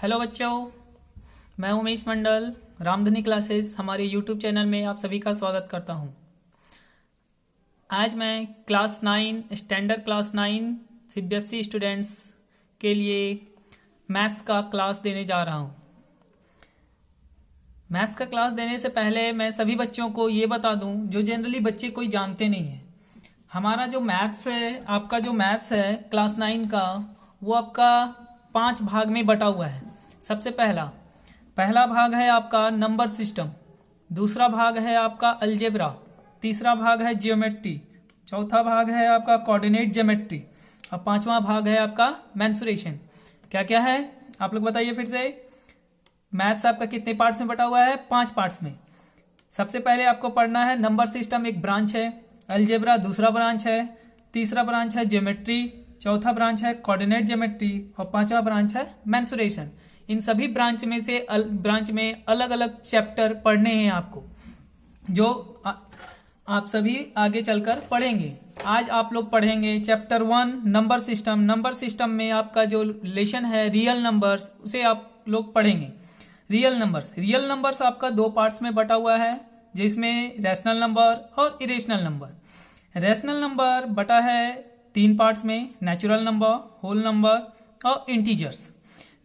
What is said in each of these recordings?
Hello बच्चों, मैं उमेश मंडल। Ramdhani classes हमारे यूट्यूब चैनल में आप सभी का स्वागत करता हूं। आज मैं class 9 standard class 9 CBSE students के लिए मैथ्स का क्लास देने जा रहा हूं। मैथ्स का क्लास देने से पहले मैं सभी बच्चों को ये बता दूं जो जनरली बच्चे कोई जानते नहीं हैं। हमारा जो मैथ्स है, आपका जो मैथ्स है क्लास 9 का, वो आपका 5 भाग में बटा हुआ है। सबसे पहला भाग है आपका नंबर सिस्टम, दूसरा भाग है आपका अलजेब्रा, तीसरा भाग है जियोमेट्री, चौथा भाग है आपका कोऑर्डिनेट ज्योमेट्री और पांचवा भाग है आपका मेंसुरेशन। क्या क्या है आप लोग बताइए फिर से। मैथ्स आपका कितने पार्ट्स में बटा हुआ है? 5 पार्ट्स में। सबसे पहले आपको पढ़ना है नंबर सिस्टम, एक ब्रांच है, अलजेब्रा दूसरा ब्रांच है, तीसरा ब्रांच है ज्योमेट्री, चौथा ब्रांच है कोऑर्डिनेट ज्योमेट्री और पांचवा ब्रांच है मेंसुरेशन। इन सभी ब्रांच में अलग अलग चैप्टर पढ़ने हैं आपको, जो आप सभी आगे चलकर पढ़ेंगे। आज आप लोग पढ़ेंगे chapter 1 number system. Number system में आपका जो लेसन है रियल नंबर्स, उसे आप लोग पढ़ेंगे। रियल नंबर्स आपका 2 पार्ट्स में बटा हुआ है, जिसमें रैशनल नंबर और इरेशनल नंबर। रैशनल नंबर बटा है 3 पार्ट्स में, नेचुरल नंबर, होल नंबर और integers.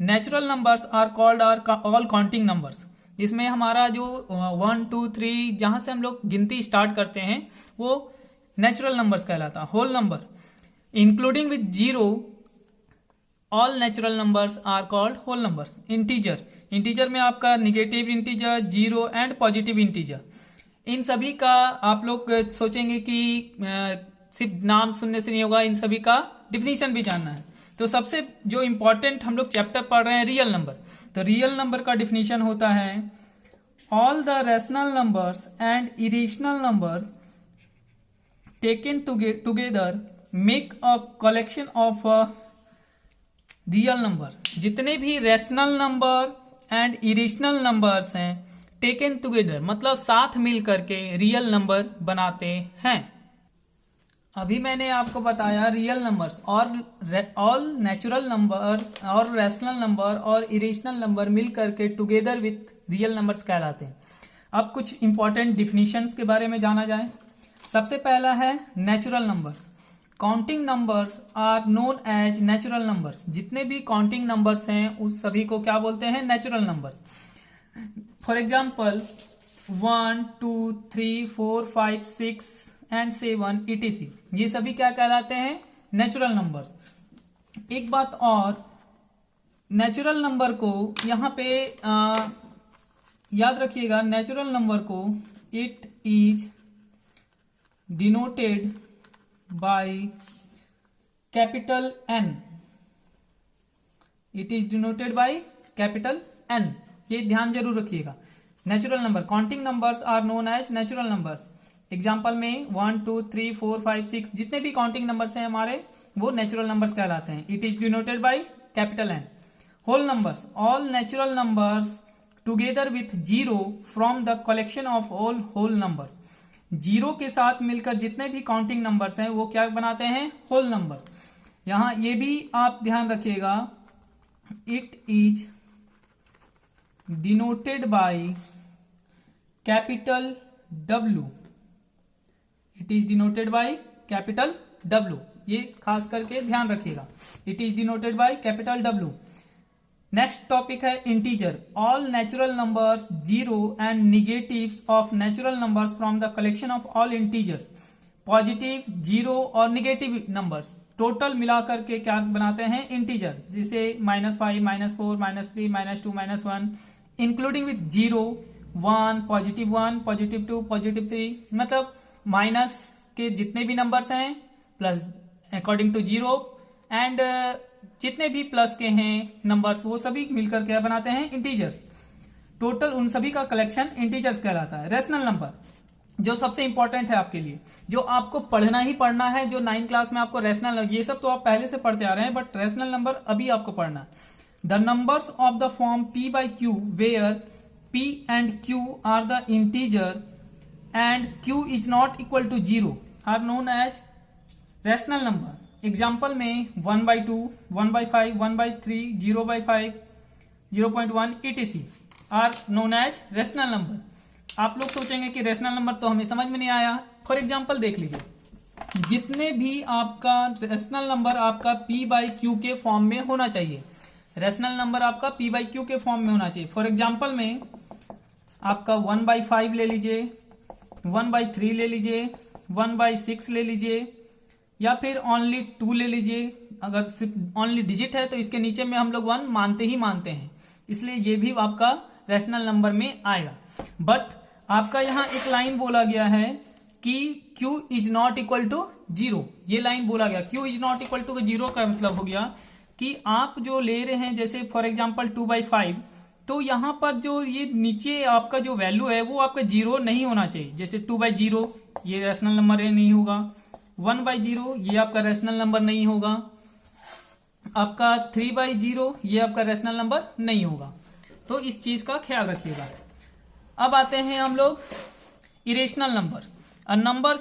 Natural numbers are called all counting numbers. इसमें हमारा जो 1 2 3 जहां से हम लोग गिनती स्टार्ट करते हैं वो नेचुरल नंबर्स कहलाता है। Whole number including with zero, all natural numbers are called whole numbers. Integer में आपका negative integer, zero and positive integer. इन सभी का आप लोग सोचेंगे कि सिर्फ नाम सुनने से नहीं होगा, इन सभी का डिफिनीशन भी जानना है। तो सबसे जो इंपॉर्टेंट हम लोग चैप्टर पढ़ रहे हैं रियल नंबर, तो रियल नंबर का डिफिनीशन होता है all the rational numbers and irrational numbers taken together make a collection of real number. जितने भी rational number and irrational numbers हैं, टेकन टुगेदर मतलब साथ मिल करके रियल नंबर बनाते हैं। अभी मैंने आपको बताया रियल नंबर्स और ऑल नेचुरल नंबर्स और रैशनल नंबर और इरेशनल नंबर मिल करके टुगेदर विथ रियल नंबर्स कहलाते हैं। अब कुछ इंपॉर्टेंट डिफिनीशंस के बारे में जाना जाए। सबसे पहला है natural numbers. Counting numbers are known as natural numbers. जितने भी काउंटिंग नंबर्स हैं उस सभी को क्या बोलते हैं? Natural numbers. For example 1 2 3 4 5 6 and 7 etc, ये सभी क्या कहलाते हैं? Natural numbers. एक बात और, नेचुरल नंबर को यहाँ पे याद रखिएगा, नेचुरल नंबर को it is denoted by capital N। It is denoted by capital N, ये ध्यान जरूर रखिएगा। Natural number, counting numbers are known as natural numbers. Example में 1 2 3 4 5 6 जितने भी काउंटिंग नंबर्स हैं हमारे, वो नेचुरल नंबर्स कहलाते हैं। It is denoted by capital N। Whole numbers, all natural numbers together with zero from the collection of all whole numbers. Zero के साथ मिलकर जितने भी काउंटिंग नंबर्स हैं वो क्या बनाते हैं? Whole number. यहां ये भी आप ध्यान रखिएगा, it is denoted by capital W। It is denoted by capital W, ये खास करके ध्यान रखिएगा। It is denoted by capital W। Next topic है integer. All natural numbers zero and negatives of natural numbers from the collection of all integers. Positive, zero और negative numbers total मिलाकर के क्या बनाते हैं? इंटीजर। जिसे -5 -4 -3 -2 -1 इंक्लूडिंग विथ जीरो, 1 +1 +2 +3, मतलब minus के जितने भी नंबर्स हैं plus according to zero and जितने भी प्लस के हैं नंबर्स, वो सभी मिलकर क्या बनाते हैं? इंटीजर्स। टोटल उन सभी का कलेक्शन इंटीजर्स कहलाता है। रैशनल नंबर जो सबसे इंपॉर्टेंट है आपके लिए, जो आपको पढ़ना ही पढ़ना है, जो 9 क्लास में आपको रैशनल, ये सब तो आप पहले से पढ़ते आ रहे हैं, बट रैशनल नंबर अभी आपको पढ़ना है। The numbers of the form P/Q where P and Q are the integer and Q is not equal to 0 are known as rational number। एग्जाम्पल में 1/2, 1/5, 1/3, 0/5 0.1 etc are known as rational number. आप लोग सोचेंगे कि रेशनल नंबर तो हमें समझ में नहीं आया। फॉर एग्जांपल देख लीजिए, जितने भी आपका रेशनल नंबर आपका पी बाई क्यू के फॉर्म में होना चाहिए, रेशनल नंबर आपका पी बाई क्यू के फॉर्म में होना चाहिए। फॉर एग्जांपल में आपका 1/5 ले लीजिए, 1/3 ले लीजिए, 1/6 ले लीजिए, या फिर ओनली 2 ले लीजिए। अगर सिर्फ ओनली डिजिट है तो इसके नीचे में हम लोग 1 मानते ही मानते हैं, इसलिए ये भी आपका रेशनल नंबर में आएगा। बट आपका यहाँ एक लाइन बोला गया है कि q is not equal to 0। ये लाइन बोला गया, q is not equal to 0 का मतलब हो गया कि आप जो ले रहे हैं, जैसे फॉर एग्जांपल 2/5, तो यहाँ पर जो ये नीचे आपका जो वैल्यू है वो आपका 0 नहीं होना चाहिए। जैसे 2/0 ये रेशनल नंबर नहीं होगा, 1/0 ये आपका रेशनल नंबर नहीं होगा, आपका 3/0 ये आपका रेशनल नंबर नहीं होगा। तो इस चीज का ख्याल रखिएगा। अब आते हैं हम लोग irrational number. A number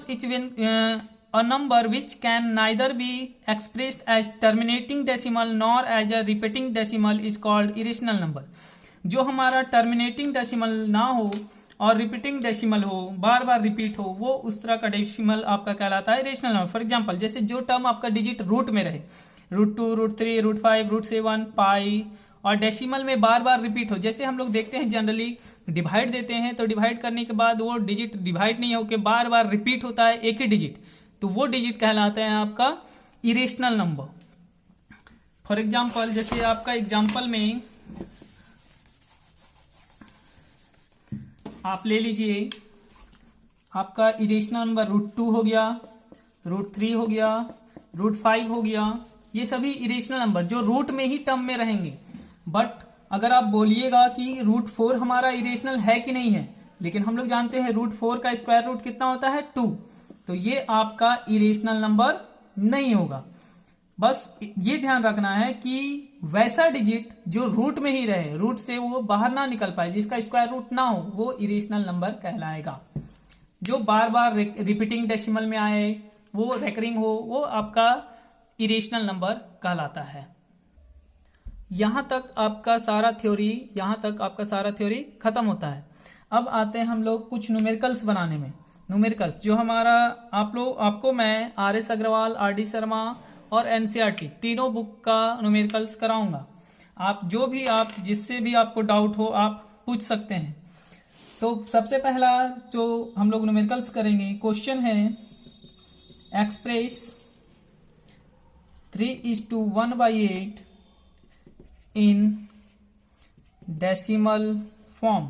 which can neither be expressed as terminating decimal nor as a repeating decimal is called irrational number। जो हमारा टर्मिनेटिंग डेसिमल ना हो और रिपीटिंग डेसिमल हो, बार बार रिपीट हो, वो उस तरह का डेसिमल आपका कहलाता है इरेशनल नंबर। फॉर एग्जांपल जैसे जो टर्म आपका डिजिट रूट में रहे, √2, √3, √5, √7, पाई, और डेसिमल में बार बार रिपीट हो। जैसे हम लोग देखते हैं जनरली डिवाइड देते हैं तो डिवाइड करने के बाद वो डिजिट डिवाइड नहीं होकर बार बार रिपीट होता है एक ही डिजिट, तो वो डिजिट कहलाता है आपका इरेशनल नंबर। फॉर एग्जांपल जैसे आपका एग्जांपल में आप ले लीजिए, आपका इरेशनल नंबर √2 हो गया, √3 हो गया, √5 हो गया। ये सभी इरेशनल नंबर जो रूट में ही टर्म में रहेंगे। बट अगर आप बोलिएगा कि √4 हमारा इरेशनल है कि नहीं है, लेकिन हम लोग जानते हैं √4 का स्क्वायर रूट कितना होता है 2, तो ये आपका इरेशनल नंबर नहीं होगा। बस ये ध्यान रखना है कि वैसा डिजिट जो रूट में ही रहे, रूट से वो बाहर ना निकल पाए, जिसका स्क्वायर रूट ना हो, वो इरेशनल नंबर कहलाएगा। जो बार बार रिपीटिंग डेसिमल में आए, वो रेकरिंग हो, वो आपका इरेशनल नंबर कहलाता है। यहाँ तक आपका सारा थ्योरी खत्म होता है। अब आते हैं हम लोग कुछ न्यूमेरिकल्स बनाने में। न्यूमेरिकल्स जो हमारा आपको मैं RS अग्रवाल, RD शर्मा और NCERT तीनों बुक का न्यूमेरिकल्स कराऊंगा। आप जिससे भी आपको डाउट हो आप पूछ सकते हैं। तो सबसे पहला जो हम लोग न्यूमेरिकल्स करेंगे, क्वेश्चन है एक्सप्रेस 3:1/8 इन डेसिमल फॉर्म।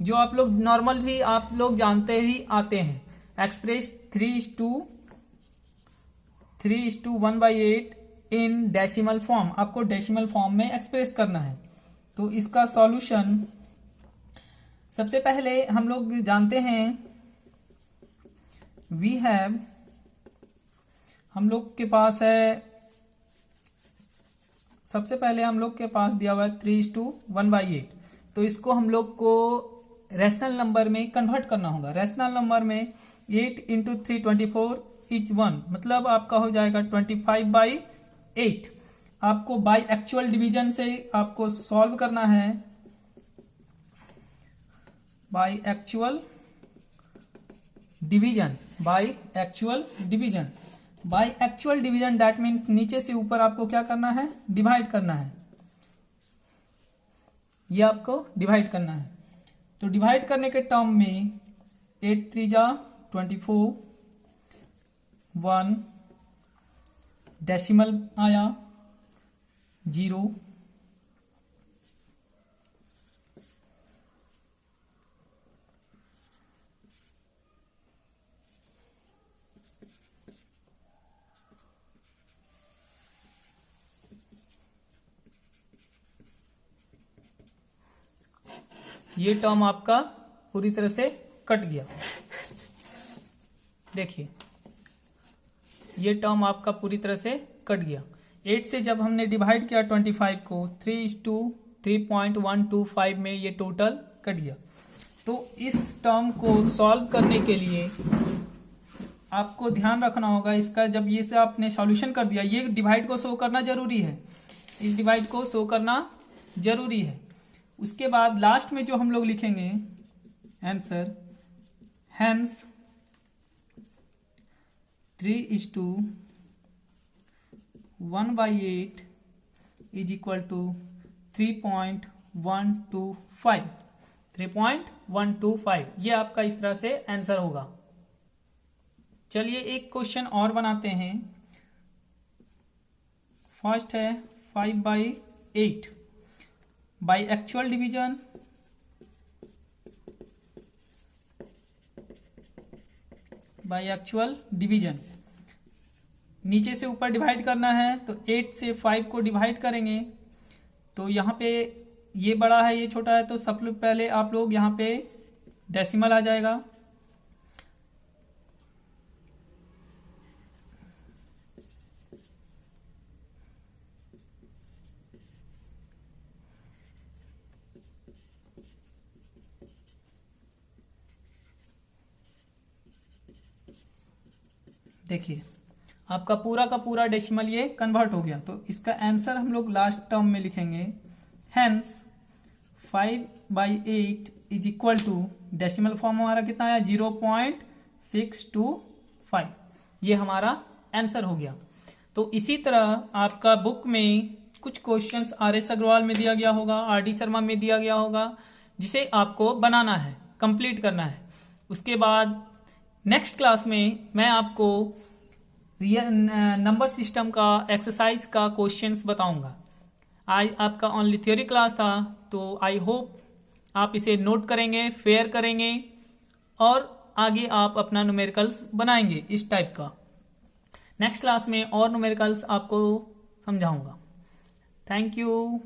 जो आप लोग नॉर्मल भी आप लोग जानते ही आते हैं, एक्सप्रेस 3:1/8 इन डेसिमल फॉर्म। आपको डेसिमल फॉर्म में एक्सप्रेस करना है। तो इसका सॉल्यूशन सबसे पहले हम लोग जानते हैं, हम लोग के पास है, सबसे पहले हम लोग के पास दिया हुआ है 3:1/8। तो इसको हम लोग को रेशनल नंबर में कन्वर्ट करना होगा। रेशनल नंबर में 8 × 3 24 इज 1, मतलब आपका हो जाएगा 25/8। आपको बाय एक्चुअल डिवीजन से आपको सॉल्व करना है, by actual division. By actual division that means नीचे से ऊपर आपको क्या करना है, डिवाइड करना है। ये आपको डिवाइड करना है। तो डिवाइड करने के टर्म में 8 3 जा 24, 1 डेसिमल आया 0, ये टर्म आपका पूरी तरह से कट गया। देखिए ये टर्म आपका पूरी तरह से कट गया। 8 से जब हमने डिवाइड किया 25 को 3:3.125 में ये टोटल कट गया। तो इस टर्म को सॉल्व करने के लिए आपको ध्यान रखना होगा इसका, जब ये से आपने सॉल्यूशन कर दिया, ये डिवाइड को शो करना जरूरी है। इस डिवाइड को शो करना जरूरी है। उसके बाद लास्ट में जो हम लोग लिखेंगे answer, hence 3:1/8 is equal to 3.125। 3.125 ये आपका इस तरह से आंसर होगा। चलिए एक क्वेश्चन और बनाते हैं। फर्स्ट है 5/8 by actual division, by actual division. नीचे से ऊपर डिवाइड करना है तो 8 से 5 को डिवाइड करेंगे। तो यहाँ पे ये बड़ा है ये छोटा है, तो सबसे पहले आप लोग यहाँ पे डेसिमल आ जाएगा। देखिए आपका पूरा का पूरा डेसिमल ये कन्वर्ट हो गया। तो इसका आंसर हम लोग लास्ट टर्म में लिखेंगे, hence 5/8 is equal to, decimal form हमारा कितना आया 0.625। ये हमारा आंसर हो गया। तो इसी तरह आपका बुक में कुछ क्वेश्चंस RS अग्रवाल में दिया गया होगा, RD शर्मा में दिया गया होगा, जिसे आपको बनाना है, कंप्लीट करना है। उसके बाद नेक्स्ट क्लास में मैं आपको रियल नंबर सिस्टम का एक्सरसाइज का क्वेश्चंस बताऊंगा। आज आपका ओनली थ्योरी क्लास था, तो आई होप आप इसे नोट करेंगे, फेयर करेंगे और आगे आप अपना न्यूमेरिकल्स बनाएंगे इस टाइप का। नेक्स्ट क्लास में और न्यूमेरिकल्स आपको समझाऊंगा। Thank you.